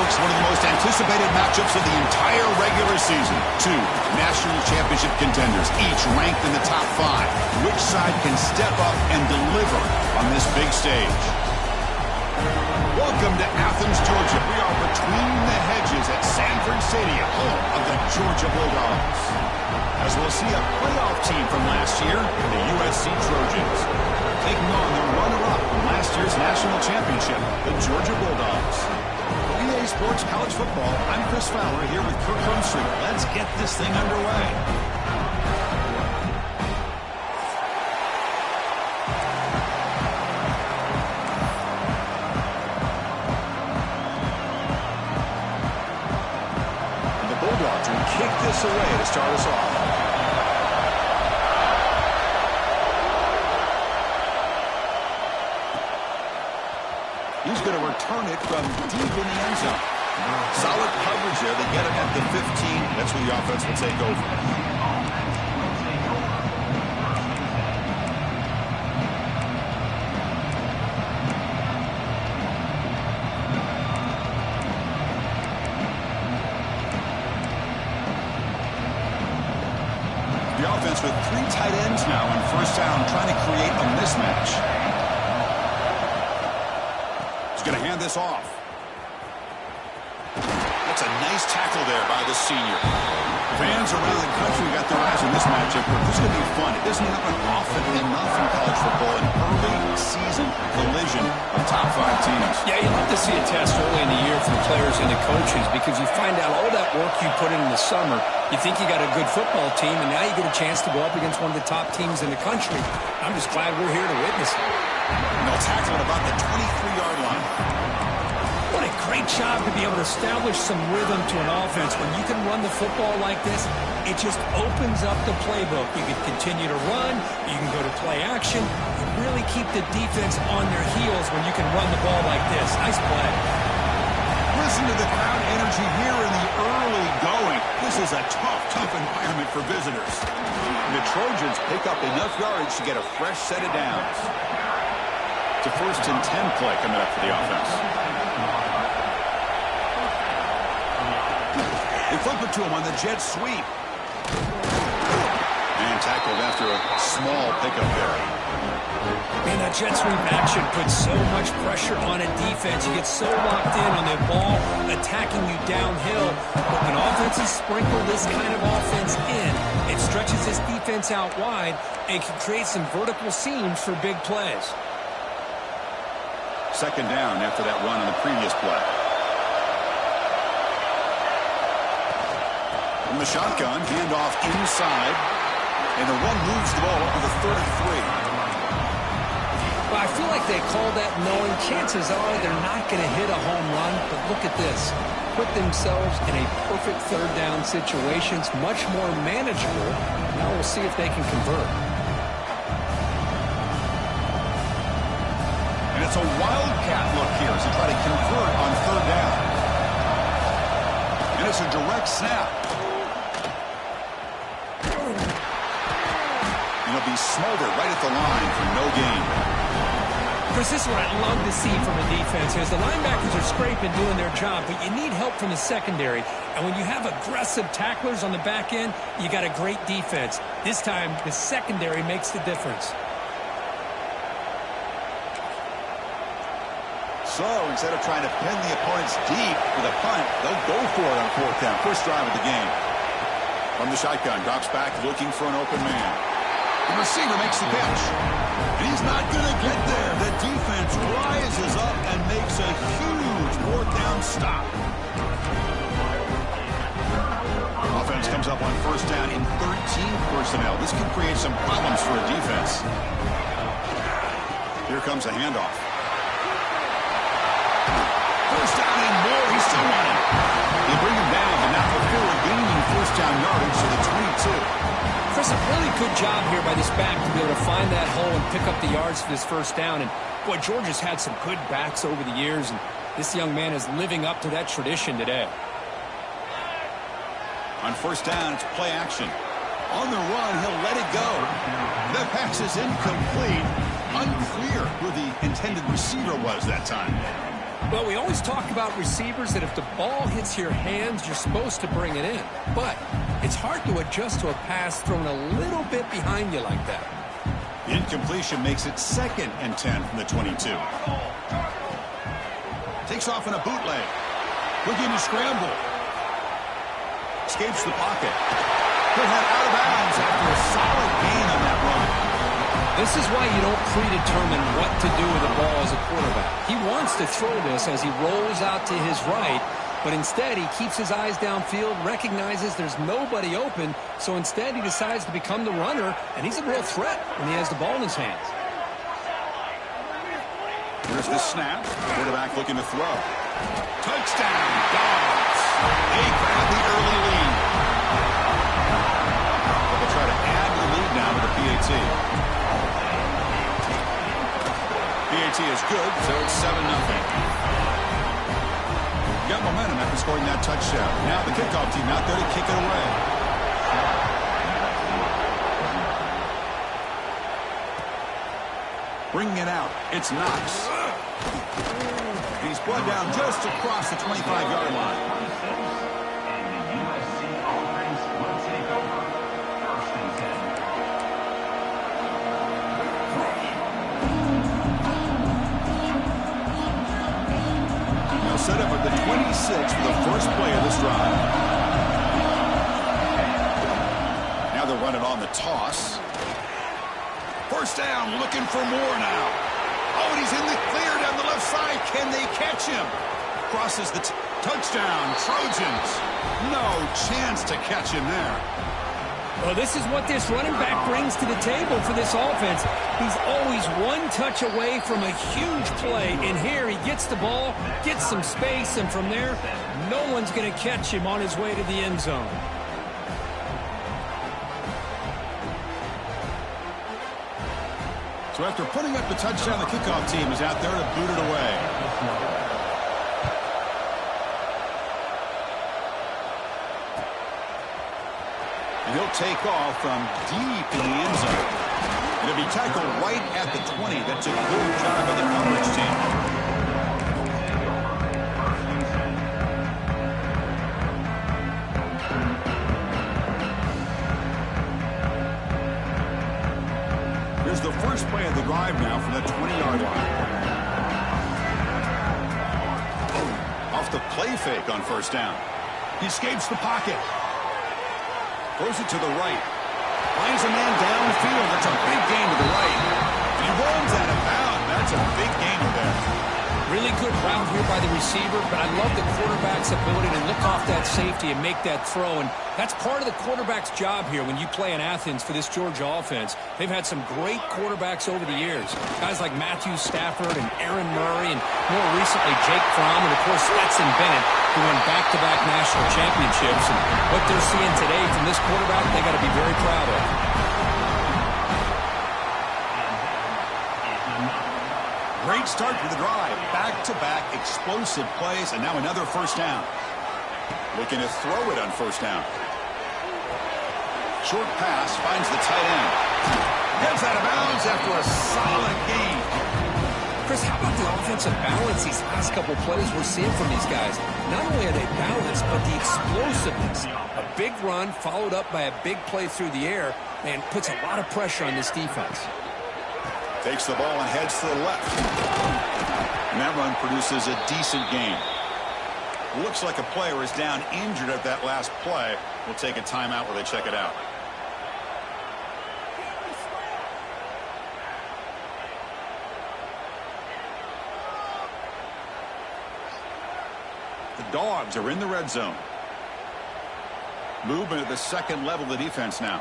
folks, one of the most anticipated matchups of the entire regular season. Two national championship contenders, each ranked in the top 5. Which side can step up and deliver on this big stage? Welcome to Athens, Georgia. We are between the hedges at Sanford Stadium, home of the Georgia Bulldogs. As we'll see a playoff team from last year, the USC Trojans, taking on the runner-up from last year's national championship, the Georgia Bulldogs. For EA Sports College Football, I'm Chris Fowler here with Kirk Rumstreet. Let's get this thing underway. The Bulldogs will kick this away to start us off. He's going to return it from deep in the end zone. Solid coverage there. They get it at the 15. That's where the offense will take over. The offense with 3 tight ends now on first down, trying to create a mismatch. Going to hand this off. That's a nice tackle there by the senior. Fans around the country got their eyes on this matchup. This is going to be fun. It doesn't happen often enough in college football. An early season collision of top 5 teams. Yeah, you love to see a test early in the year for the players and the coaches because you find out all that work you put in the summer. You think you got a good football team, and now you get a chance to go up against one of the top teams in the country. I'm just glad we're here to witness it. And they'll tackle at about the 23-yard line. What a great job to be able to establish some rhythm to an offense. When you can run the football like this, it just opens up the playbook. You can continue to run. You can go to play action. You really keep the defense on their heels when you can run the ball like this. Nice play. Listen to the crowd energy here in the early going. This is a tough environment for visitors. The Trojans pick up enough yardage to get a fresh set of downs. It's a 1st and 10 play coming up for the offense. They flip it to him on the jet sweep. And tackled after a small pickup there. Man, that jet sweep action puts so much pressure on a defense. You get so locked in on the ball attacking you downhill. But when offenses sprinkle this kind of offense in, it stretches this defense out wide and can create some vertical seams for big plays. 2nd down after that run on the previous play. From the shotgun, handoff inside, and the run moves the ball up to the 33. Well, I feel like they call that knowing chances are they're not going to hit a home run, but look at this. Put themselves in a perfect 3rd down situation. It's much more manageable. Now we'll see if they can convert. And it's a wildcat look here as they try to convert on 3rd down. And it's a direct snap. He'll be smothered right at the line for no gain. Chris, this is what I love to see from a defense is the linebackers are scraping, doing their job, but you need help from the secondary. And when you have aggressive tacklers on the back end, you got a great defense. This time, the secondary makes the difference. So instead of trying to pin the opponents deep with a punt, they'll go for it on 4th down. First drive of the game. From the shotgun, drops back looking for an open man. The receiver makes the catch. And he's not going to get there. The defense rises up and makes a huge 4th down stop. Offense comes up on 1st down in 13 personnel. This can create some problems for a defense. Here comes a handoff. 1st down and more. He's still running. They bring him down, but not before gaining 1st down yardage to the 22. Chris, a really good job here by this back to be able to find that hole and pick up the yards for this 1st down. And, boy, Georgia's had some good backs over the years, and this young man is living up to that tradition today. On 1st down, it's play action. On the run, he'll let it go. That pass is incomplete. Unclear who the intended receiver was that time. Well, we always talk about receivers that if the ball hits your hands, you're supposed to bring it in. But it's hard to adjust to a pass thrown a little bit behind you like that. The incompletion makes it 2nd and 10 from the 22. Takes off in a bootleg. Looking to scramble. Escapes the pocket. He'll head out of bounds after a solid gain on that run. This is why you don't predetermine what to do with the ball as a quarterback. He wants to throw this as he rolls out to his right, but instead he keeps his eyes downfield, recognizes there's nobody open, so instead he decides to become the runner, and he's a real threat when he has the ball in his hands. Here's the snap. Quarterback looking to throw. Touchdown, Dogs. They grab the early lead. They'll try to add to the lead now with the PAT. PAT is good, so it's 7-0. Got momentum after scoring that touchdown. Now the kickoff team out there to kick it away. Bringing it out, it's Knox. He's brought down just across the 25-yard line. Set up at the 26 for the first play of this drive. Now they'll run it on the toss. First down, looking for more now. Oh, and he's in the clear down the left side. Can they catch him? Crosses the touchdown, Trojans. No chance to catch him there. Well, this is what this running back brings to the table for this offense. He's always one touch away from a huge play, and here he gets the ball, gets some space, and from there, no one's going to catch him on his way to the end zone. So after putting up the touchdown, the kickoff team is out there to boot it away. And he'll take off from deep in the end zone. It'll be tackled right at the 20. That's a good job by the coverage team. Here's the first play of the drive now from the 20-yard line. Off the play fake on first down. He escapes the pocket. Throws it to the right. Finds a man downfield. That's a big gain to the right. He rolls out of bounds. That's a big gainer there. Really good route here by the receiver, but I love the quarterback's ability to look off that safety and make that throw. And that's part of the quarterback's job here when you play in Athens for this Georgia offense. They've had some great quarterbacks over the years. Guys like Matthew Stafford and Aaron Murray and more recently Jake Fromm and, of course, Stetson Bennett, who won back-to-back national championships. And what they're seeing today from this quarterback, they got to be very proud of. Great start to the drive. Back-to-back explosive plays, and now another first down. Looking to throw it on first down. Short pass finds the tight end. Gets out of bounds after a solid gain. Chris, how about the offensive balance these last couple plays we're seeing from these guys? Not only are they balanced, but the explosiveness. A big run followed up by a big play through the air, and puts a lot of pressure on this defense. Takes the ball and heads to the left. And that run produces a decent gain. Looks like a player is down injured at that last play. We'll take a timeout while they check it out. The Dogs are in the red zone. Movement at the second level of the defense now.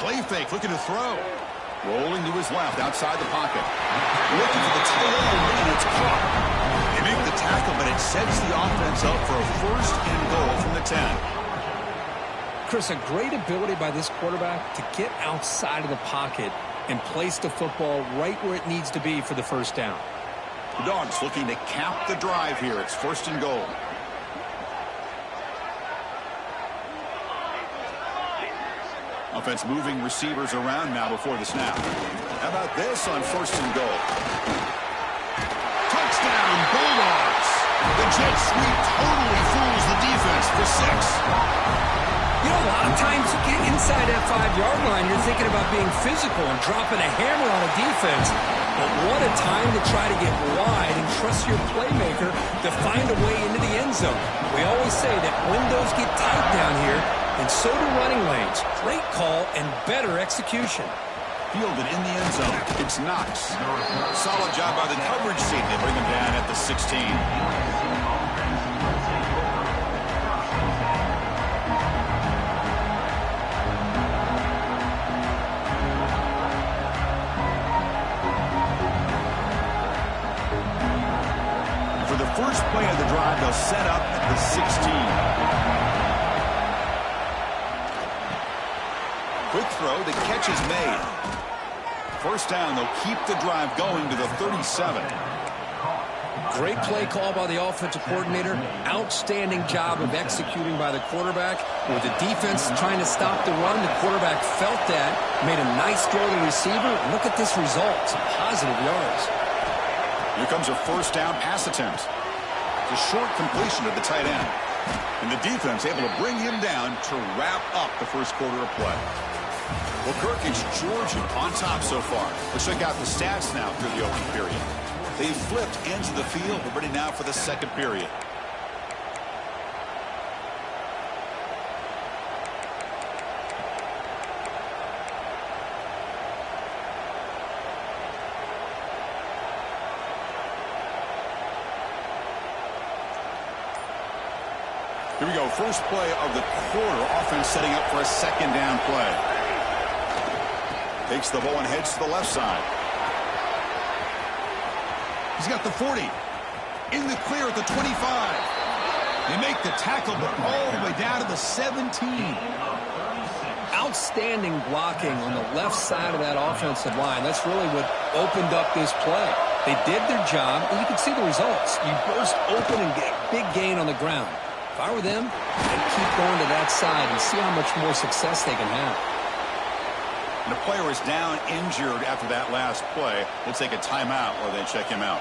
Play fake, looking to throw. Rolling to his left, outside the pocket. Looking for the tail end, and it's caught. They make the tackle, but it sets the offense up for a first and goal from the 10. Chris, a great ability by this quarterback to get outside of the pocket and place the football right where it needs to be for the first down. The Dogs looking to cap the drive here. It's first and goal. Offense moving receivers around now before the snap. How about this on 1st and goal? Touchdown, Bulldogs. The jet sweep totally fools the defense for 6. You know, a lot of times you get inside that 5-yard line, you're thinking about being physical and dropping a hammer on a defense. But what a time to try to get wide and trust your playmaker to find a way into the end zone. We always say that windows get tight down here, and so do running lanes. Great call and better execution. Fielded in the end zone. It's Knox. Solid job by the coverage team. They bring him down at the 16. For the first play of the drive, they'll set up at the 16. Quick throw, the catch is made. First down, they'll keep the drive going to the 37. Great play call by the offensive coordinator. Outstanding job of executing by the quarterback. With the defense trying to stop the run, the quarterback felt that, made a nice throw to the receiver. Look at this result. Some positive yards. Here comes a first down pass attempt. It's a short completion to the tight end. And the defense able to bring him down to wrap up the first quarter of play. Well, Kirk, it's Georgia on top so far. Let's check out the stats now through the opening period. They've flipped ends of the field. We're ready now for the second period. Here we go. First play of the quarter. Offense setting up for a second down play. Takes the ball and heads to the left side. He's got the 40. In the clear at the 25. They make the tackle, but all the way down to the 17. Outstanding blocking on the left side of that offensive line. That's really what opened up this play. They did their job, and you can see the results. You burst open and get a big gain on the ground. If I were them, I'd keep going to that side and see how much more success they can have. And the player is down injured after that last play. We'll take a timeout while they check him out.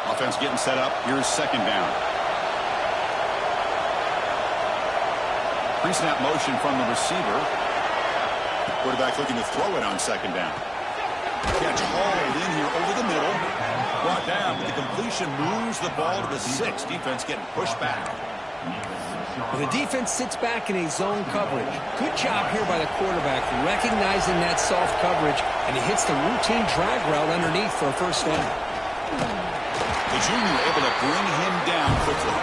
Offense getting set up. Here's second down. Pre-snap motion from the receiver. Quarterback looking to throw it on second down. Catch hauled in here over the middle. Brought down, but the completion moves the ball to the 6. Defense getting pushed back. Well, the defense sits back in a zone coverage. Good job here by the quarterback, recognizing that soft coverage, and he hits the routine drag route underneath for a first down. The junior able to bring him down quickly.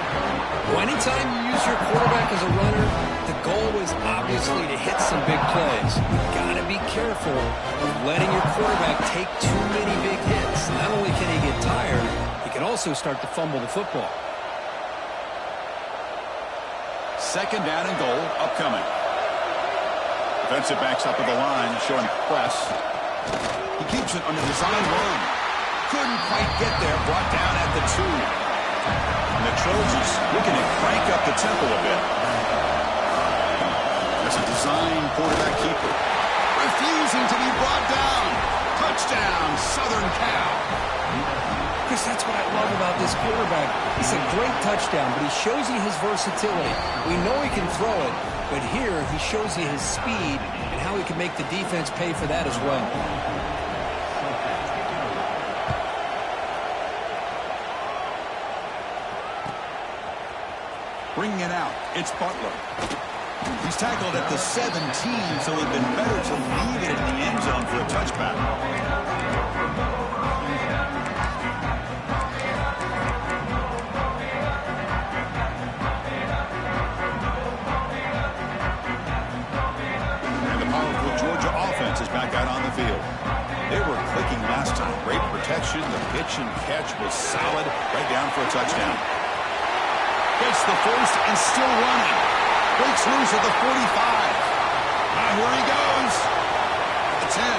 Well, anytime you use your quarterback as a runner, the goal is obviously to hit some big plays. You've got to be careful of letting your quarterback take too many big hits. Not only can he get tired, he can also start to fumble the football. Second down and goal upcoming. Defensive backs up at the line, showing press. He keeps it on the design run. Couldn't quite get there, brought down at the 2. And the Trojans looking to crank up the tempo a bit. That's a design quarterback keeper. Refusing to be brought down. Touchdown, Southern Cal. Chris, that's what I love about this quarterback. It's a great touchdown, but he shows you his versatility. We know he can throw it, but here he shows you his speed and how he can make the defense pay for that as well. Bringing it out, it's Butler. He's tackled at the 17, so it'd been better to leave it in the end zone for a touchback. And the powerful Georgia offense is back out on the field. They were clicking last time. Great protection. The pitch and catch was solid. Right down for a touchdown. Gets the first and still running. Breaks loose at the 45. Now here he goes. The 10.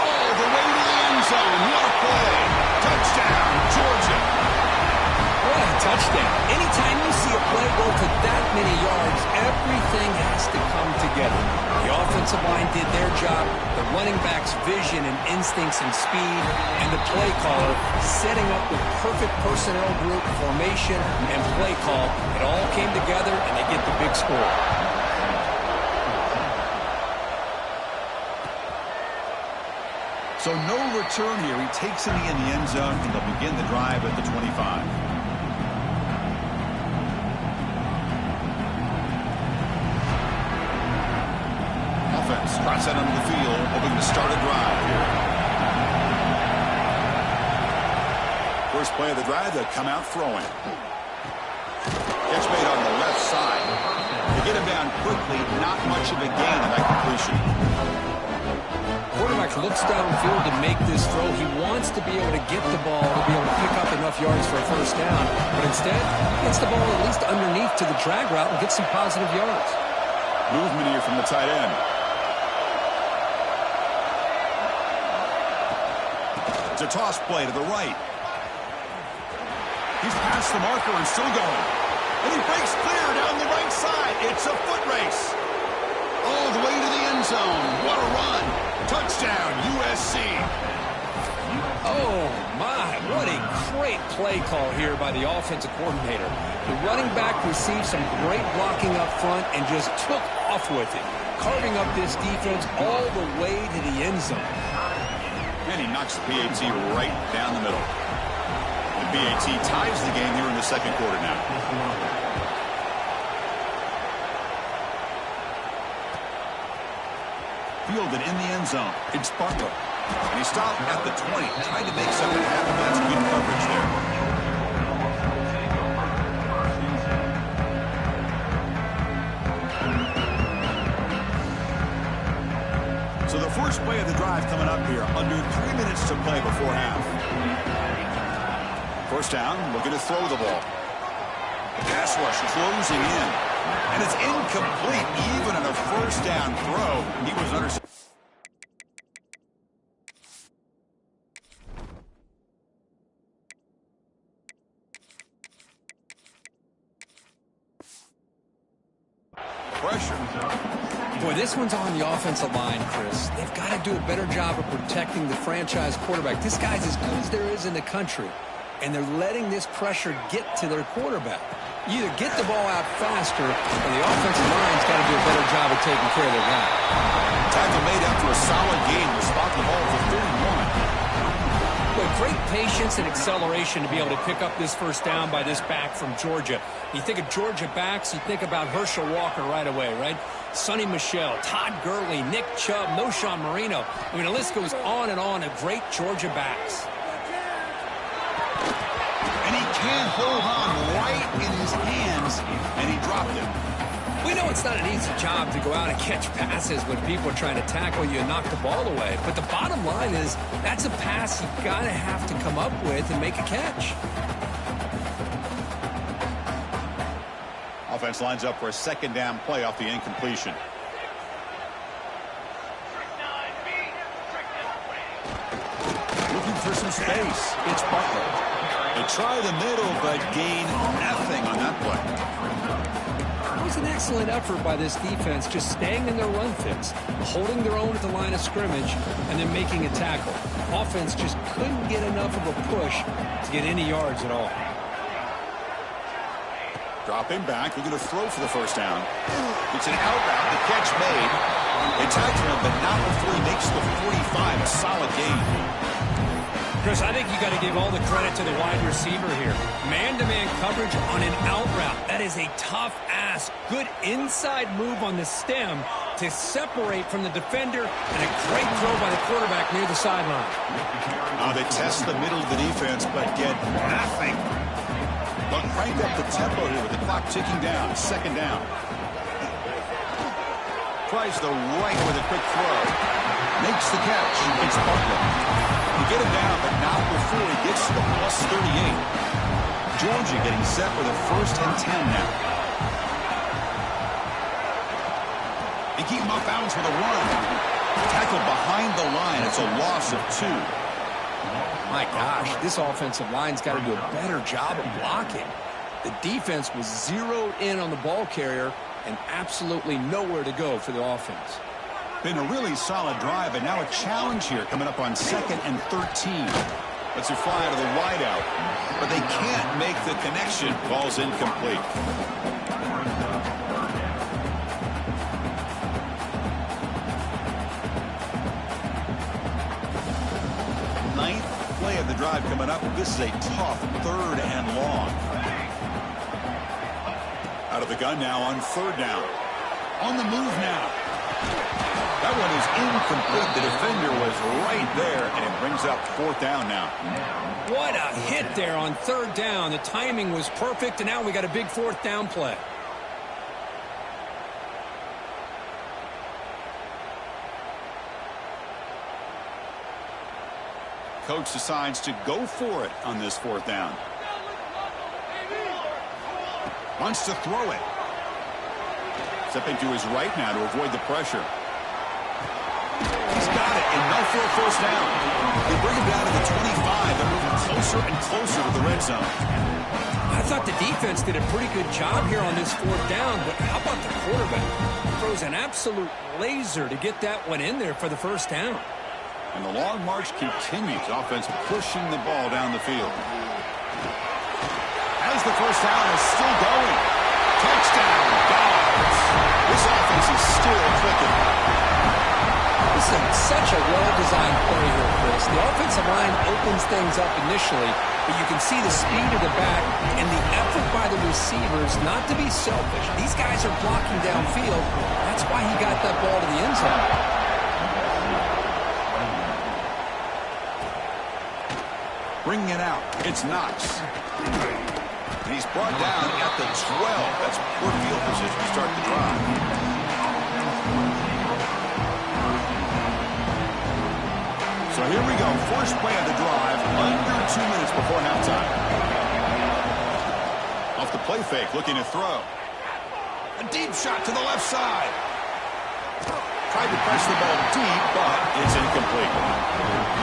All the way to the end zone. What a play. Touchdown, Georgia. What a touchdown. Anytime you see a play go for that many yards, everything has to come together. The offensive line did their job, the running back's vision and instincts and speed, and the play caller setting up with perfect personnel group, formation, and play call. It all came together, and they get the big score. So no return here. He takes it in the end zone, and they'll begin the drive at the 25. Offense trots out onto the field, hoping to start a drive here. First play of the drive, they'll come out throwing. Catch made on the left side. To get him down quickly, not much of a gain in that completion. Quarterback looks downfield to make this throw. He wants to be able to get the ball to be able to pick up enough yards for a first down, but instead gets the ball at least underneath to the drag route and gets some positive yards. Movement here from the tight end. It's a toss play to the right. He's past the marker and still going. And he breaks clear down the right side. It's a foot race. All the way to the end zone. What a run. Touchdown, USC. Oh, my. What a great play call here by the offensive coordinator. The running back received some great blocking up front and just took off with it, carving up this defense all the way to the end zone. And he knocks the PAT right down the middle. The PAT ties the game here in the second quarter now. Fielded in the end zone. It's Butler. And he stopped at the 20, trying to make something happen. That's good coverage there. So the first play of the drive coming up here. Under 3 minutes to play before half. First down, looking to throw the ball. Pass rush closing in. And it's incomplete, even on a first down throw. He was under... pressure. Boy, this one's on the offensive line, Chris. They've got to do a better job of protecting the franchise quarterback. This guy's as good as there is in the country, and they're letting this pressure get to their quarterback. You either get the ball out faster, or the offensive line's got to do a better job of taking care of their guy. Tackle made after a solid gain to spot the ball for 31. With great patience and acceleration to be able to pick up this first down by this back from Georgia. You think of Georgia backs, you think about Herschel Walker right away, right? Sonny Michel, Todd Gurley, Nick Chubb, Noshawn Marino. I mean, the list goes on and on of great Georgia backs. And he can't hold on right in his hands, and he dropped it. We know it's not an easy job to go out and catch passes when people are trying to tackle you and knock the ball away. But the bottom line is that's a pass you got to have to come up with and make a catch. Offense lines up for a second down play off the incompletion. Looking for some space. It's Butler. They try the middle, but gain nothing on that play. It was an excellent effort by this defense, just staying in their run fix, holding their own at the line of scrimmage, and then making a tackle. Offense just couldn't get enough of a push to get any yards at all. Drop him back. They're going to throw for the first down. It's an out route. The catch made. They tackle him, but not before he makes the 45. A solid gain. Chris, I think you got to give all the credit to the wide receiver here. Man-to-man coverage on an out route. That is a tough ask. Good inside move on the stem to separate from the defender, and a great throw by the quarterback near the sideline. They test the middle of the defense, but get nothing. But crank up the tempo here with the clock ticking down. Second down. Tries the right with a quick throw. Makes the catch. It's Butler. You get him down, but not before he gets to the plus 38. Georgia getting set with a 1st and 10 now. They keep him off bounds with a run. Tackled behind the line. It's a loss of 2. My gosh, this offensive line's got to do a better job of blocking. The defense was zeroed in on the ball carrier and absolutely nowhere to go for the offense. Been a really solid drive, and now a challenge here coming up on 2nd and 13. Lets it fly out of the wideout, but they can't make the connection. Ball's incomplete. Ninth play of the drive coming up. This is a tough 3rd and long. Out of the gun now on 3rd down. On the move now. That one is incomplete. The defender was right there, and it brings up 4th down now. What a hit there on 3rd down. The timing was perfect, and now we got a big 4th down play. Coach decides to go for it on this 4th down. Wants to throw it. Stepping to his right now to avoid the pressure. He's got it, enough for a 1st down. They bring him down to the 25. They're moving closer and closer to the red zone. I thought the defense did a pretty good job here on this 4th down, but how about the quarterback? Throws an absolute laser to get that one in there for the 1st down. And the long march continues. Offense pushing the ball down the field. As the 1st down is still going. Touchdown, Dogs. This offense is still clicking. This is such a well-designed play here, Chris. The offensive line opens things up initially, but you can see the speed of the back and the effort by the receivers not to be selfish. These guys are blocking downfield. That's why he got that ball to the end zone. Bringing it out, it's Knox. And he's brought down at the 12. That's poor field position to start the drive. So here we go, first play of the drive, under 2 minutes before halftime. Off the play fake, looking to throw. A deep shot to the left side. Tried to press the ball deep, but it's incomplete.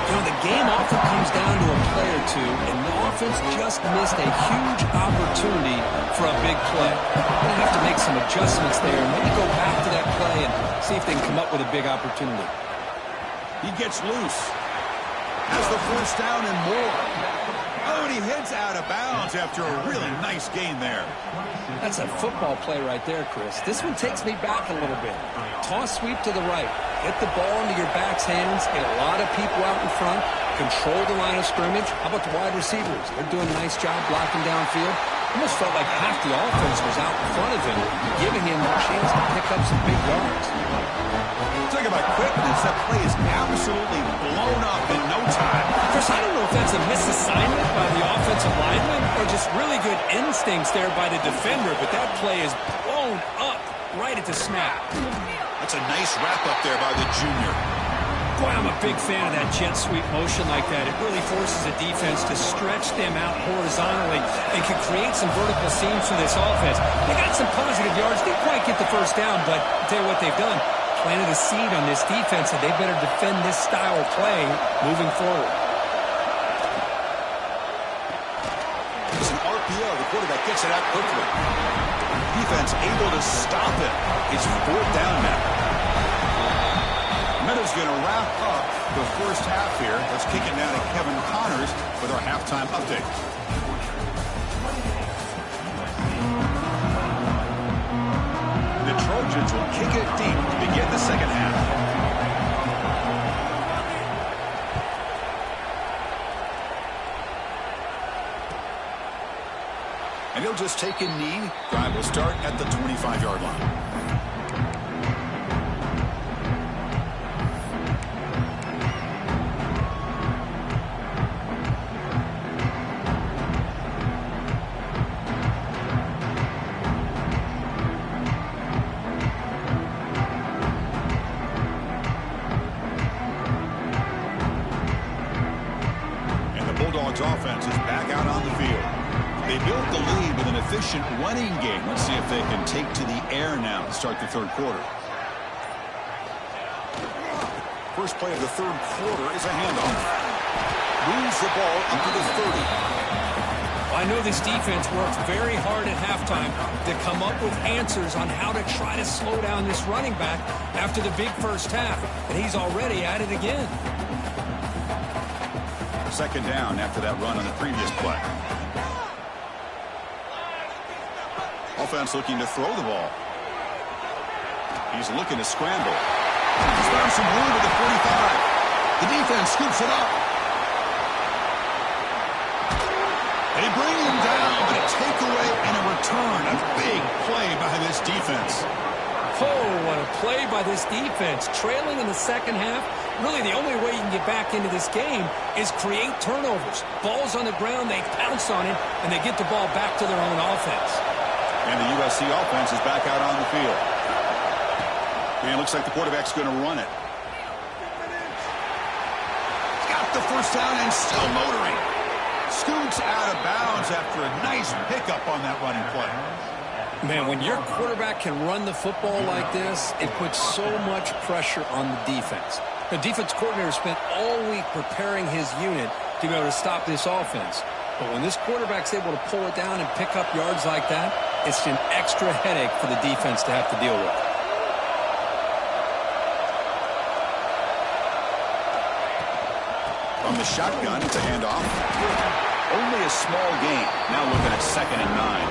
You know, the game often comes down to a play or two, and the offense just missed a huge opportunity for a big play. They're going to have to make some adjustments there and maybe go back to that play and see if they can come up with a big opportunity. He gets loose. Has the 1st down and more. Oh, and he heads out of bounds after a really nice gain there. That's a football play right there, Chris. This one takes me back a little bit. Toss sweep to the right. Get the ball into your back's hands. Get a lot of people out in front. Control the line of scrimmage. How about the wide receivers? They're doing a nice job blocking downfield. Almost felt like half the offense was out in front of him, giving him a chance to pick up some big yards. Talk about quickness. That play is absolutely blown up in no time. Chris, I don't know if that's a misassignment by the offensive lineman or just really good instincts there by the defender, but that play is blown up right at the snap. That's a nice wrap-up there by the junior. Boy, I'm a big fan of that jet sweep motion like that. It really forces a defense to stretch them out horizontally and can create some vertical seams for this offense. They got some positive yards. Didn't quite get the 1st down, but I'll tell you what they've done. Planted a seed on this defense, and they better defend this style of play moving forward. It's an RPO. The quarterback gets it out quickly. Defense able to stop it. It's 4th down now. Meadows going to wrap up the 1st half here. Let's kick it now to Kevin Connors with our halftime update. The Trojans will kick it deep to begin the 2nd half. And he'll just take a knee. Drive will start at the 25-yard line. Offense is back out on the field. They built the lead with an efficient running game. Let's see if they can take to the air now to start the 3rd quarter. First play of the 3rd quarter is a handoff. Moves the ball up to the 30. I know this defense worked very hard at halftime to come up with answers on how to try to slow down this running back after the big first half, and he's already at it again. Second down after that run on the previous play. Offense looking to throw the ball. He's looking to scramble. He's found some room at the 45. The defense scoops it up. They bring him down, but a takeaway and a return. A big play by this defense. Oh, what a play by this defense. Trailing in the second half, really the only way you can get back into this game is create turnovers. Ball's on the ground, they pounce on it, and they get the ball back to their own offense. And the USC offense is back out on the field. And it looks like the quarterback's going to run it. Got the first down and still motoring. Scoots out of bounds after a nice pickup on that running play. Man, when your quarterback can run the football like this, it puts so much pressure on the defense. The defense coordinator spent all week preparing his unit to be able to stop this offense. But when this quarterback's able to pull it down and pick up yards like that, it's an extra headache for the defense to have to deal with. From the shotgun, it's a handoff. Only a small gain. Now looking at 2nd and 9.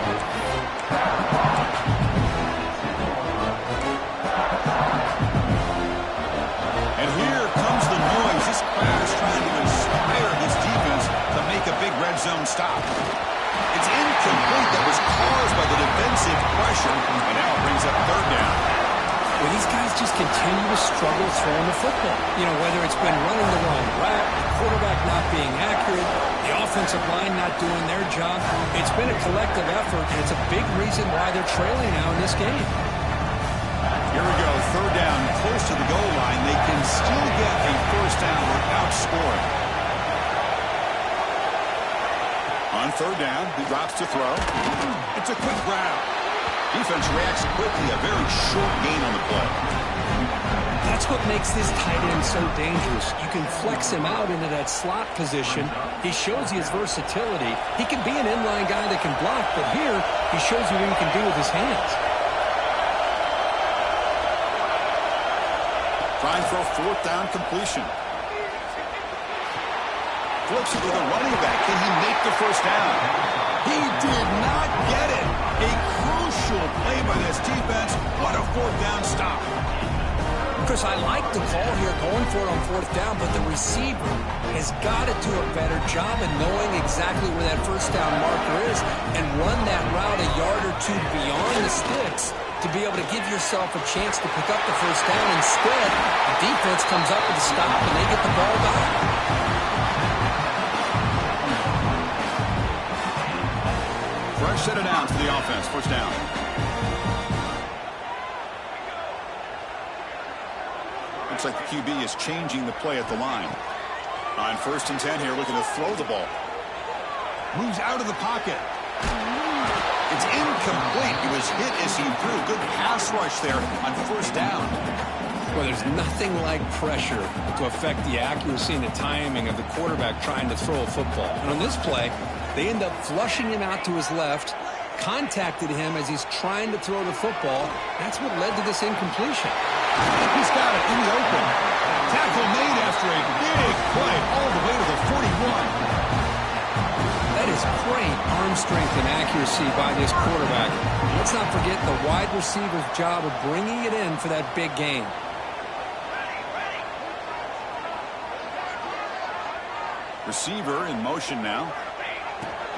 And here comes the noise. This crowd is trying to inspire this defense to make a big red zone stop. It's incomplete. That was caused by the defensive pressure. And now it brings up 3rd down. Well, these guys just continue to struggle throwing the football. You know, whether it's been running the wrong route, the quarterback not being accurate, the offensive line not doing their job. It's been a collective effort, and it's a big reason why they're trailing now in this game. Here we go, 3rd down, close to the goal line. They can still get a first down without scoring. On 3rd down, he drops to throw. It's a quick grab. Defense reacts quickly, a very short gain on the play. That's what makes this tight end so dangerous. You can flex him out into that slot position. He shows you his versatility. He can be an inline guy that can block, but here he shows you what he can do with his hands. Trying for a 4th down completion. Flips it to the running back. Can he make the first down? He did not get it. A crucial play by this defense. What a 4th down stop. Chris, I like the call here going for it on 4th down, but the receiver has got to do a better job of knowing exactly where that first down marker is and run that route a yard or two beyond the sticks to be able to give yourself a chance to pick up the first down. Instead, the defense comes up with a stop and they get the ball back. Fresh set it down to the offense. First down. Looks like the QB is changing the play at the line. On 1st and 10 here, looking to throw the ball. Moves out of the pocket. It's incomplete. He was hit as he threw. Good pass rush there on 1st down. Well, there's nothing like pressure to affect the accuracy and the timing of the quarterback trying to throw a football. And on this play, they end up flushing him out to his left, contacted him as he's trying to throw the football. That's what led to this incompletion. He's got it in the open. Tackle made after a big play all the way to the 41. That is great arm strength and accuracy by this quarterback. Let's not forget the wide receiver's job of bringing it in for that big gain. Receiver in motion now.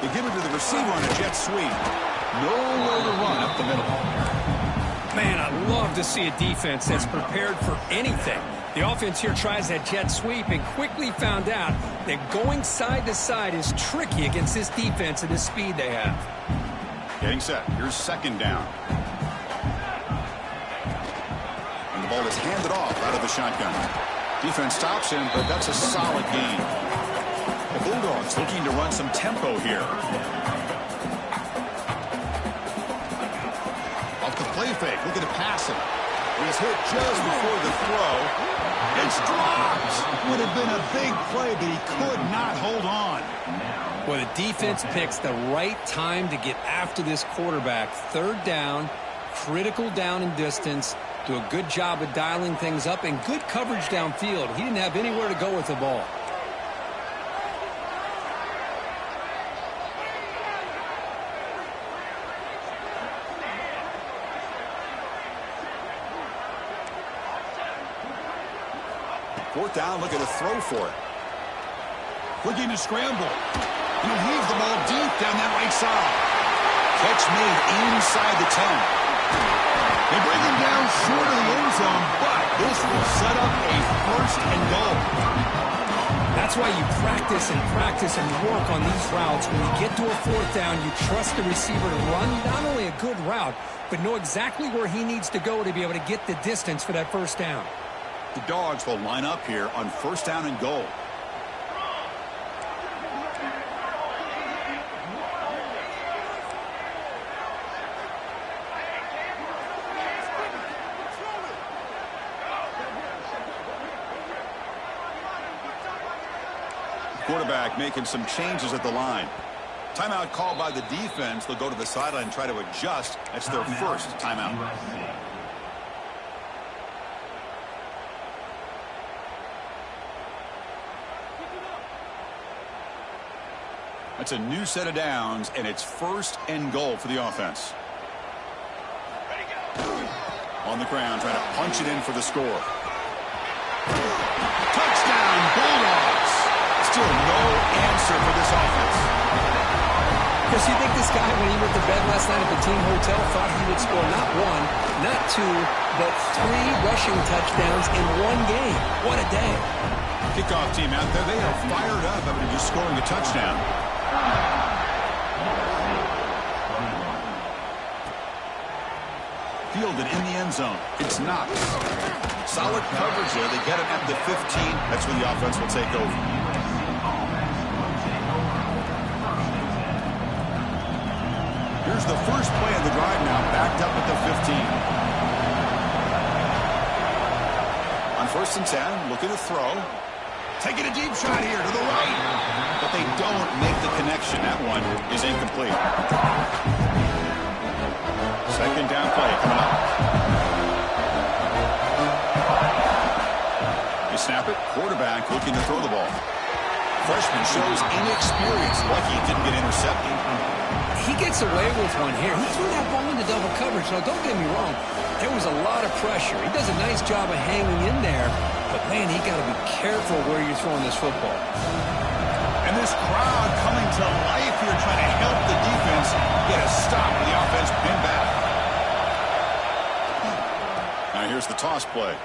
They give it to the receiver on a jet sweep. Nowhere to run up the middle. Man, I love to see a defense that's prepared for anything. The offense here tries that jet sweep and quickly found out that going side to side is tricky against this defense and the speed they have. Getting set. Here's 2nd down. And the ball is handed off out of the shotgun. Defense stops him, but that's a solid gain. The Bulldogs looking to run some tempo here. Off the play fake, looking to pass it. He's hit just before the throw. It's dropped. Would have been a big play, but he could not hold on. Well, the defense picks the right time to get after this quarterback. Third down, critical down and distance. Do a good job of dialing things up and good coverage downfield. He didn't have anywhere to go with the ball. Fourth down, look at a throw for it. Looking to scramble. And he'll heave the ball deep down that right side. Catch made inside the 10. They bring him down short of the end zone, but this will set up a first and goal. That's why you practice and work on these routes. When you get to a fourth down, you trust the receiver to run not only a good route, but know exactly where he needs to go to be able to get the distance for that first down. The Dogs will line up here on first down and goal. Quarterback making some changes at the line. Timeout called by the defense. They'll go to the sideline and try to adjust. That's their first timeout. That's a new set of downs, and it's first and goal for the offense. On the ground, trying to punch it in for the score. Touchdown, Bulldogs! Still no answer for this offense. Because you think this guy, when he went to bed last night at the team hotel, thought he would score not one, not two, but 3 rushing touchdowns in one game. What a day. Kickoff team out there, they are fired up after just scoring a touchdown. Fielded in the end zone. It's Knox. Solid coverage there. They get him at the 15. That's when the offense will take over. Here's the first play of the drive now, backed up at the 15. On first and 10, looking to throw. Taking a deep shot here to the right. But they don't make the connection. That one is incomplete. Second down play coming up. They snap it. Quarterback looking to throw the ball. Freshman shows inexperience. Lucky he didn't get intercepted. He gets away with one here. He threw that ball into double coverage. Now, don't get me wrong. There was a lot of pressure. He does a nice job of hanging in there. But, man, he got to be careful where you're throwing this football. And this crowd coming to life here, trying to help the defense get a stop with the offense pinned back. Now here's the toss play.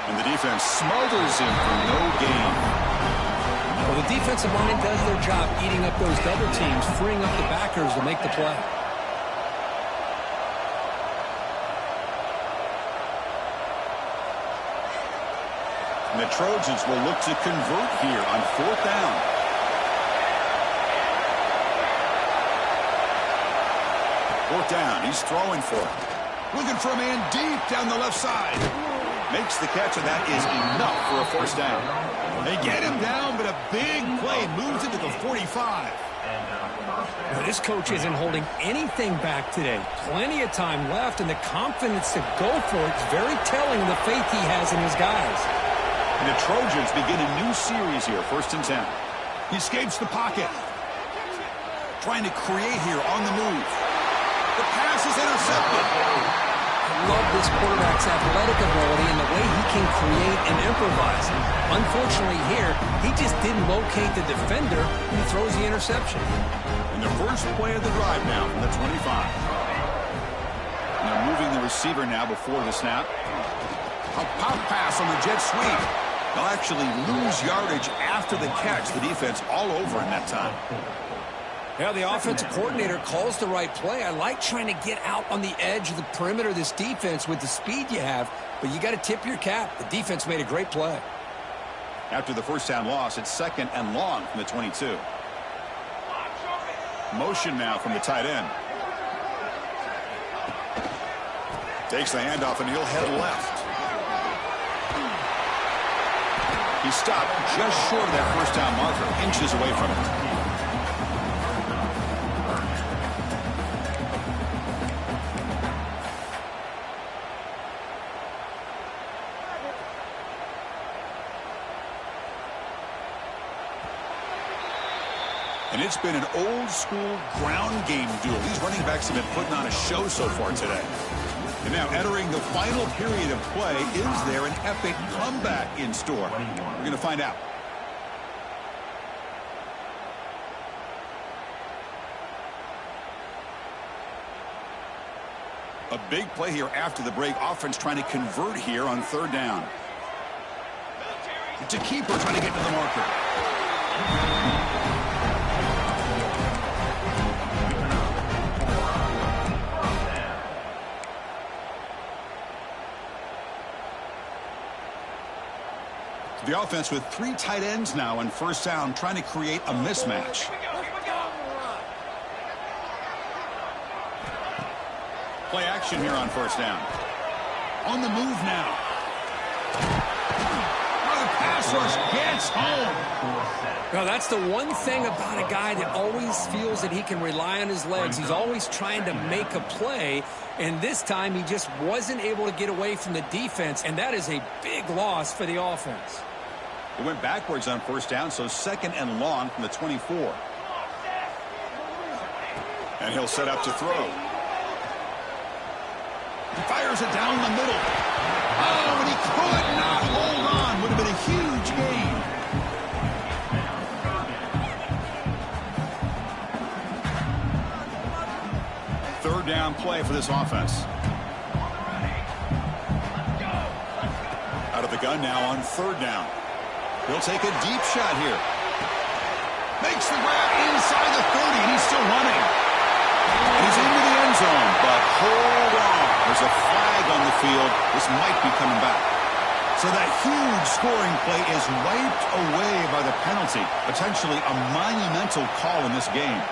And the defense smothers him for no gain. Well, the defensive line does their job eating up those double teams, freeing up the backers to make the play. And the Trojans will look to convert here on fourth down. Fourth down. He's throwing for it. Looking for a man deep down the left side. Makes the catch, and that is enough for a first down. They get him down, but a big play moves into the 45. Well, this coach isn't holding anything back today. Plenty of time left, and the confidence to go for it is very telling of the faith he has in his guys. And the Trojans begin a new series here, first and 10. He escapes the pocket. Trying to create here on the move. The pass is intercepted. I love this quarterback's athletic ability and the way he can create and improvise. Unfortunately here, he just didn't locate the defender and he throws the interception. And the first play of the drive now from the 25. And they're moving the receiver now before the snap. A pop pass on the jet sweep. They'll actually lose yardage after the catch. The defense all over in that time. Yeah, the offensive coordinator calls the right play. I like trying to get out on the edge of the perimeter of this defense with the speed you have, but you got to tip your cap. The defense made a great play. After the first down loss, it's second and long from the 22. Motion now from the tight end. Takes the handoff, and he'll head left. He stopped just short of that first down marker, inches away from it. And it's been an old-school ground game duel. These running backs have been putting on a show so far today. And now entering the final period of play, is there an epic comeback in store? We're going to find out. A big play here after the break. Offense trying to convert here on third down. It's a keeper trying to get to the marker. The offense with 3 tight ends now on first down, trying to create a mismatch. Play action here on first down. On the move now. Oh, the pass rush gets home. Well, that's the one thing about a guy that always feels that he can rely on his legs. He's always trying to make a play, and this time he just wasn't able to get away from the defense, and that is a big loss for the offense. It went backwards on first down, so second and long from the 24. And he'll set up to throw. He fires it down the middle. Oh, and he could not hold on. Would have been a huge gain. Third down play for this offense. Out of the gun now on third down. He'll take a deep shot here. Makes the grab inside the 30, and he's still running. He's into the end zone, but hold on. There's a flag on the field. This might be coming back. So that huge scoring play is wiped away by the penalty. Potentially a monumental call in this game.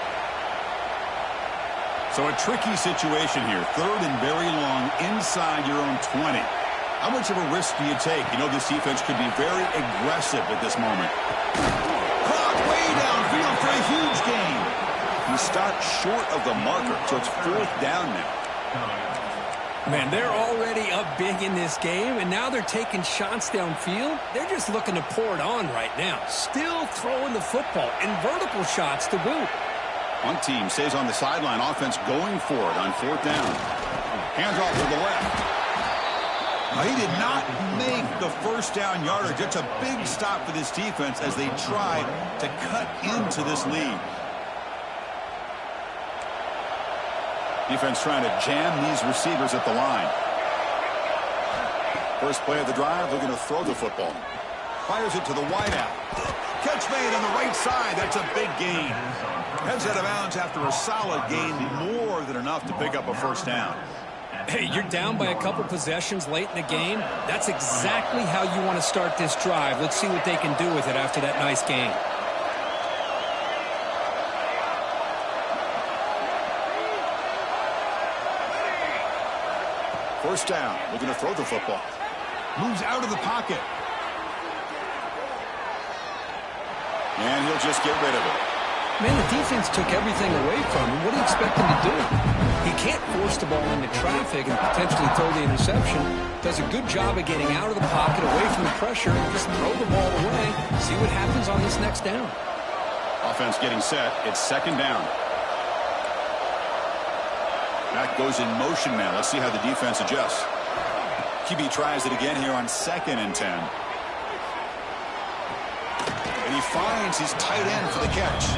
So a tricky situation here. Third and very long inside your own 20. How much of a risk do you take? You know this defense could be very aggressive at this moment. Caught way downfield for a huge gain. He stopped short of the marker, so it's fourth down now. Man, they're already up big in this game, and now they're taking shots downfield. They're just looking to pour it on right now. Still throwing the football, and vertical shots to boot. One team stays on the sideline. Offense going for it on fourth down. Hands off to the left. He did not make the first down yardage. It's a big stop for this defense as they try to cut into this lead. Defense trying to jam these receivers at the line. First play of the drive, they're going to throw the football. Fires it to the wideout. Catch made on the right side. That's a big gain. Heads out of bounds after a solid gain, more than enough to pick up a first down. Hey, you're down by a couple possessions late in the game. That's exactly how you want to start this drive. Let's see what they can do with it after that nice game. First down. Looking to throw the football. Moves out of the pocket. And he'll just get rid of it. Man, the defense took everything away from him. What do you expect him to do? He can't force the ball into traffic and potentially throw the interception. Does a good job of getting out of the pocket, away from the pressure, and just throw the ball away. See what happens on this next down. Offense getting set. It's second down. That goes in motion now. Let's see how the defense adjusts. QB tries it again here on 2nd and 10. And he finds his tight end for the catch.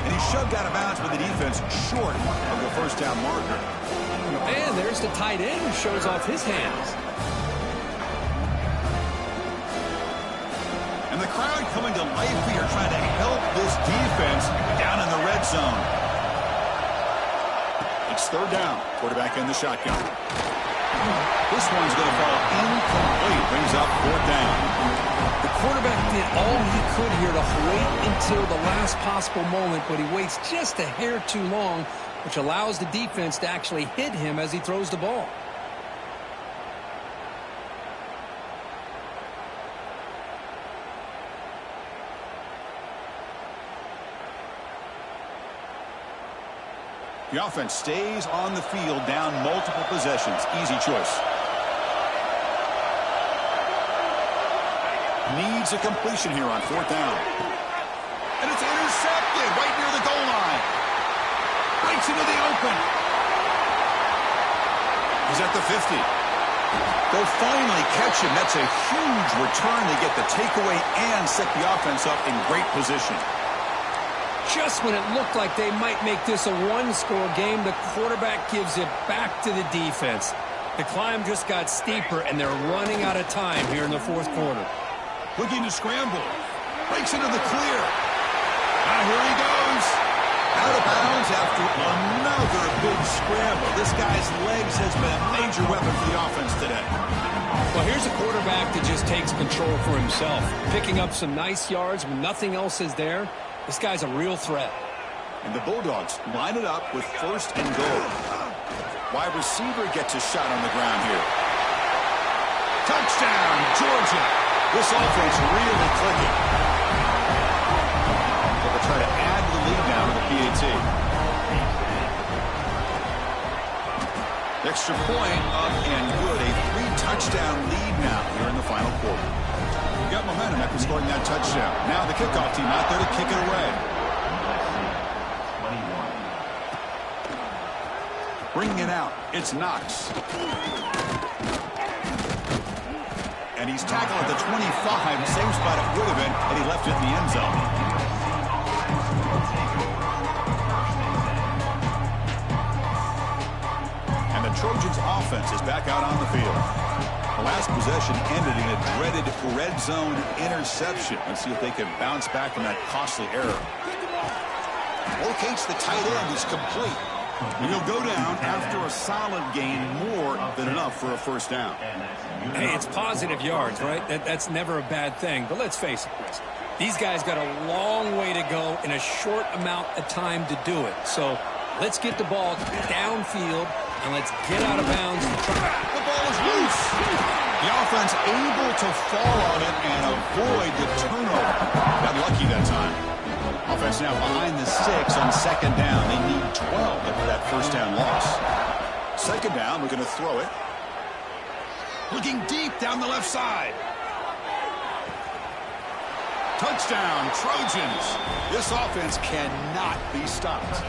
And he's shoved out of bounds with the defense short of the first down marker. And there's the tight end who shows off his hands. And the crowd coming to life here trying to help this defense down in the red zone. It's third down. Quarterback in the shotgun. This one's going to fall incomplete. Brings up fourth down. The quarterback did all he could here to wait until the last possible moment, but he waits just a hair too long, which allows the defense to actually hit him as he throws the ball. The offense stays on the field, down multiple possessions. Easy choice. Needs a completion here on 4th down. And it's intercepted right near the goal line. Breaks into the open. He's at the 50. They'll finally catch him. That's a huge return. They get the takeaway and set the offense up in great position. Just when it looked like they might make this a one-score game, the quarterback gives it back to the defense. The climb just got steeper, and they're running out of time here in the 4th quarter. Looking to scramble. Breaks into the clear. Now here he goes. Out of bounds after another big scramble. This guy's legs has been a major weapon for the offense today. Well, here's a quarterback that just takes control for himself. Picking up some nice yards when nothing else is there. This guy's a real threat. And the Bulldogs line it up with 1st and goal. Wide receiver gets a shot on the ground here. Touchdown, Georgia. This offense really clicking. They'll try to add the lead now to the PAT. Extra point up and good. A 3-touchdown lead now here in the final quarter. You got momentum after scoring that touchdown. Now the kickoff team out there to kick it away. Bringing it out, it's Knox. And he's tackled at the 25, same spot it would have been, and he left it in the end zone. And the Trojans' offense is back out on the field. The last possession ended in a dreaded red zone interception. Let's see if they can bounce back from that costly error. Locates the tight end, is complete. And he'll go down after a solid gain, more than enough for a 1st down. Hey, it's positive yards, right? That's never a bad thing. But let's face it, Chris. These guys got a long way to go in a short amount of time to do it. So let's get the ball downfield, and let's get out of bounds. The ball is loose. The offense able to fall on it and avoid the turnover. Got lucky that time. Offense now behind the 6 on 2nd down. They need 12 after that 1st down loss. 2nd down, we're going to throw it. Looking deep down the left side. Touchdown, Trojans. This offense cannot be stopped.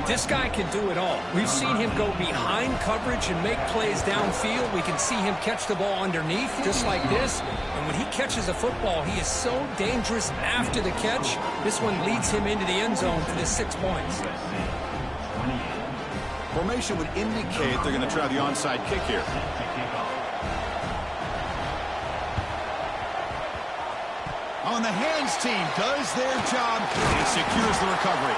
This guy can do it all. We've seen him go behind coverage and make plays downfield. We can see him catch the ball underneath just like this. And when he catches a football, he is so dangerous after the catch. This one leads him into the end zone for the 6 points. Formation would indicate they're going to try the onside kick here. On the hands team does their job and secures the recovery.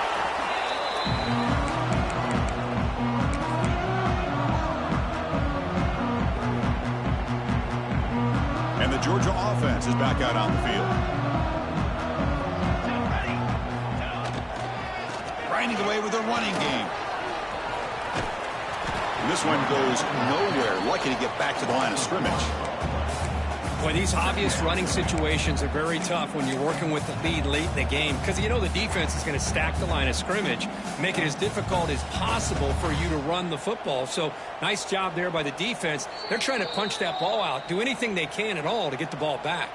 And the Georgia offense is back out on the field. Grinding away with their running game. And this one goes nowhere. Lucky to get back to the line of scrimmage. Boy, these obvious running situations are very tough when you're working with the lead late in the game because you know the defense is going to stack the line of scrimmage, make it as difficult as possible for you to run the football. So nice job there by the defense. They're trying to punch that ball out, do anything they can at all to get the ball back.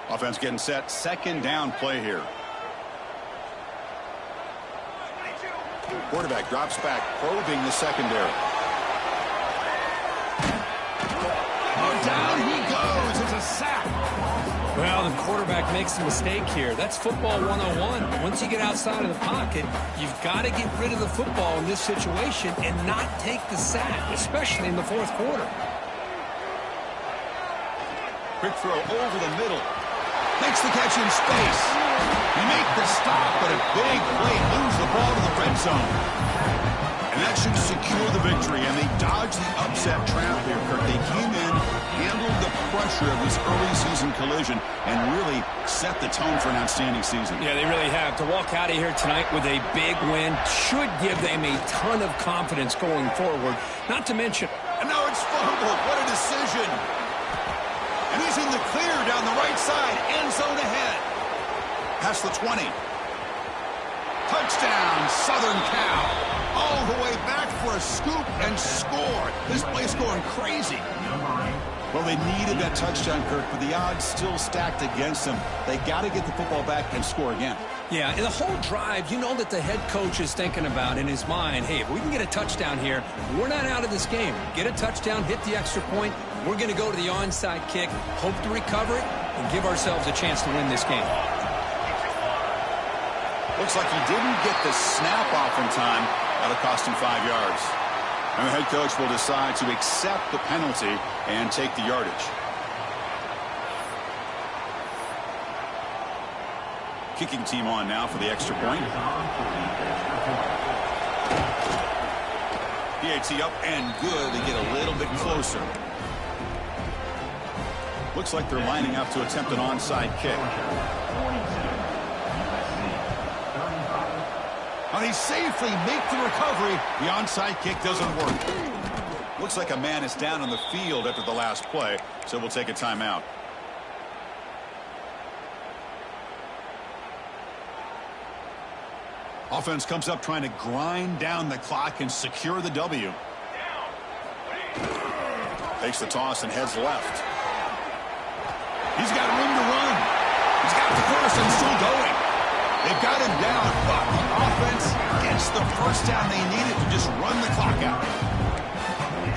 Offense getting set. 2nd down play here. Quarterback drops back, probing the secondary. Down he goes. It's a sack. Well, the quarterback makes a mistake here. That's football 101. Once you get outside of the pocket, you've got to get rid of the football in this situation and not take the sack, especially in the 4th quarter. Quick throw over the middle. Makes the catch in space. He makes the stop, but a big play. Moves the ball to the red zone. And that should secure the victory, and they dodged the upset trap here, Kirk. They came in, handled the pressure of this early season collision, and really set the tone for an outstanding season. Yeah, they really have. To walk out of here tonight with a big win should give them a ton of confidence going forward. Not to mention... And now it's fumbled. What a decision. And he's in the clear down the right side. End zone ahead. Past the 20. Touchdown, Southern Cal. All the way back for a scoop and score. This place going crazy. Well, they needed that touchdown, Kirk, but the odds still stacked against them. They got to get the football back and score again. Yeah, in the whole drive, you know that the head coach is thinking about in his mind, hey, if we can get a touchdown here, we're not out of this game. Get a touchdown, hit the extra point. We're going to go to the onside kick, hope to recover it, and give ourselves a chance to win this game. Looks like he didn't get the snap off in time. That'll cost him 5 yards. And the head coach will decide to accept the penalty and take the yardage. Kicking team on now for the extra point. PAT up and good. They get a little bit closer. Looks like they're lining up to attempt an onside kick. Now they safely make the recovery. The onside kick doesn't work. Looks like a man is down on the field after the last play, so we'll take a timeout. Offense comes up trying to grind down the clock and secure the W. Takes the toss and heads left. He's got room to run. He's got the first and still going. They've got him down, but the offense gets the first down they needed to just run the clock out.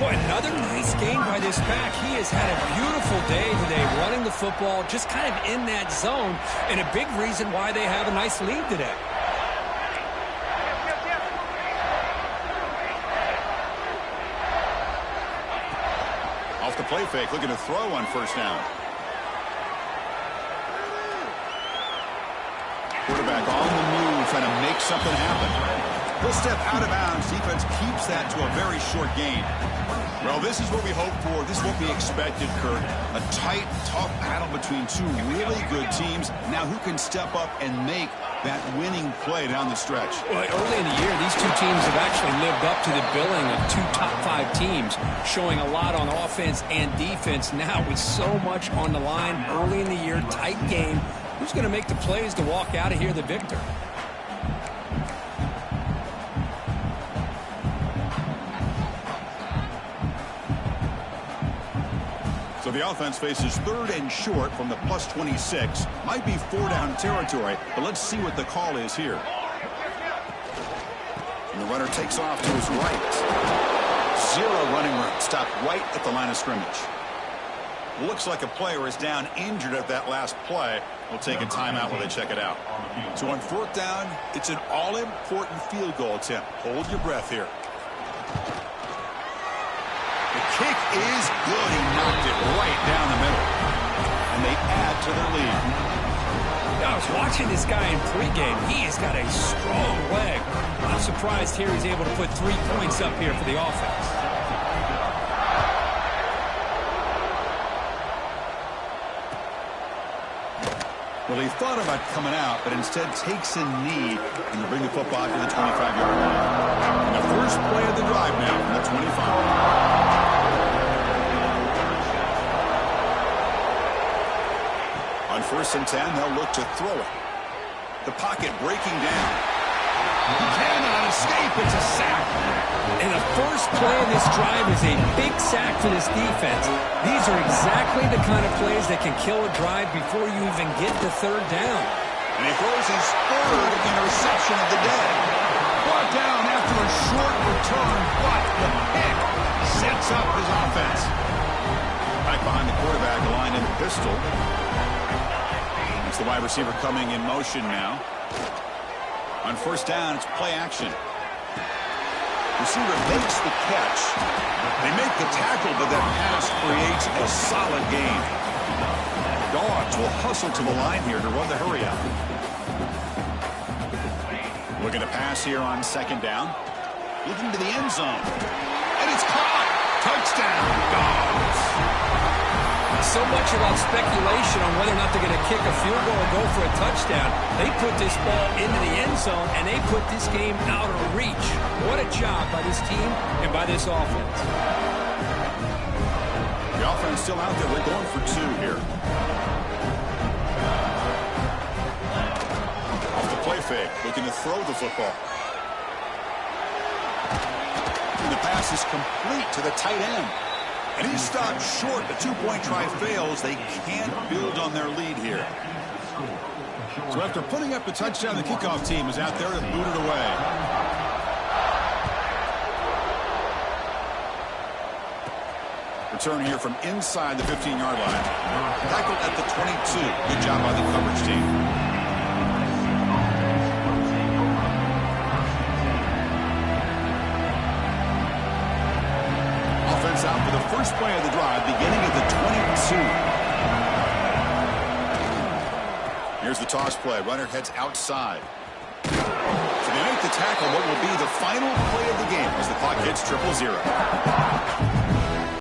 Boy, another nice game by this back. He has had a beautiful day today running the football, just kind of in that zone, and a big reason why they have a nice lead today. Off the play fake, looking to throw on first down. Quarterback on the move, trying to make something happen. He'll step out of bounds. Defense keeps that to a very short gain. Well, this is what we hoped for. This is what we expected, Kurt. A tight, tough battle between two really good teams. Now, who can step up and make that winning play down the stretch? Well, early in the year, these two teams have actually lived up to the billing of two top-5 teams, showing a lot on offense and defense. Now, with so much on the line early in the year, tight game, who's going to make the plays to walk out of here the victor? So the offense faces third and short from the plus 26. Might be 4-down territory, but let's see what the call is here. And the runner takes off to his right. Zero running room. Stopped right at the line of scrimmage. Looks like a player is down injured at that last play. We'll take a timeout while they check it out. So on fourth down, it's an all-important field goal attempt. Hold your breath here. The kick is good. He knocked it right down the middle. And they add to their lead. I was watching this guy in pregame. He has got a strong leg. I'm surprised here he's able to put 3 points up here for the offense. Well, he thought about coming out, but instead takes a knee and to bring the football to the 25-yard line. And the first play of the drive now from the 25. On 1st and 10, they'll look to throw it. The pocket breaking down. He cannot escape. It's a sack. And the first play of this drive is a big sack for this defense. These are exactly the kind of plays that can kill a drive before you even get to third down. And he throws his third interception of the day. Brought down after a short return, but the pick sets up his offense. Back behind the quarterback, aligned in pistol. It's the wide receiver coming in motion now. On 1st down, it's play action. Receiver makes the catch. They make the tackle, but that pass creates a solid gain. Dogs will hustle to the line here to run the hurry up. Looking to pass here on 2nd down. Looking to the end zone. And it's caught. Touchdown, Dogs. So much about speculation on whether or not they're going to kick a field goal or go for a touchdown. They put this ball into the end zone, and they put this game out of reach. What a job by this team and by this offense. The offense still out there. They're going for 2 here. Off the play fake, looking to throw the football. And the pass is complete to the tight end. And he's stopped short. The two-point try fails. They can't build on their lead here. So after putting up the touchdown, the kickoff team is out there to boot it away. Return here from inside the 15-yard line. Tackled at the 22. Good job by the coverage team. Offense out for the first play of the drive, beginning at the 22. Here's the toss play. Runner heads outside. So they make the tackle, what will be the final play of the game as the clock hits 0-0.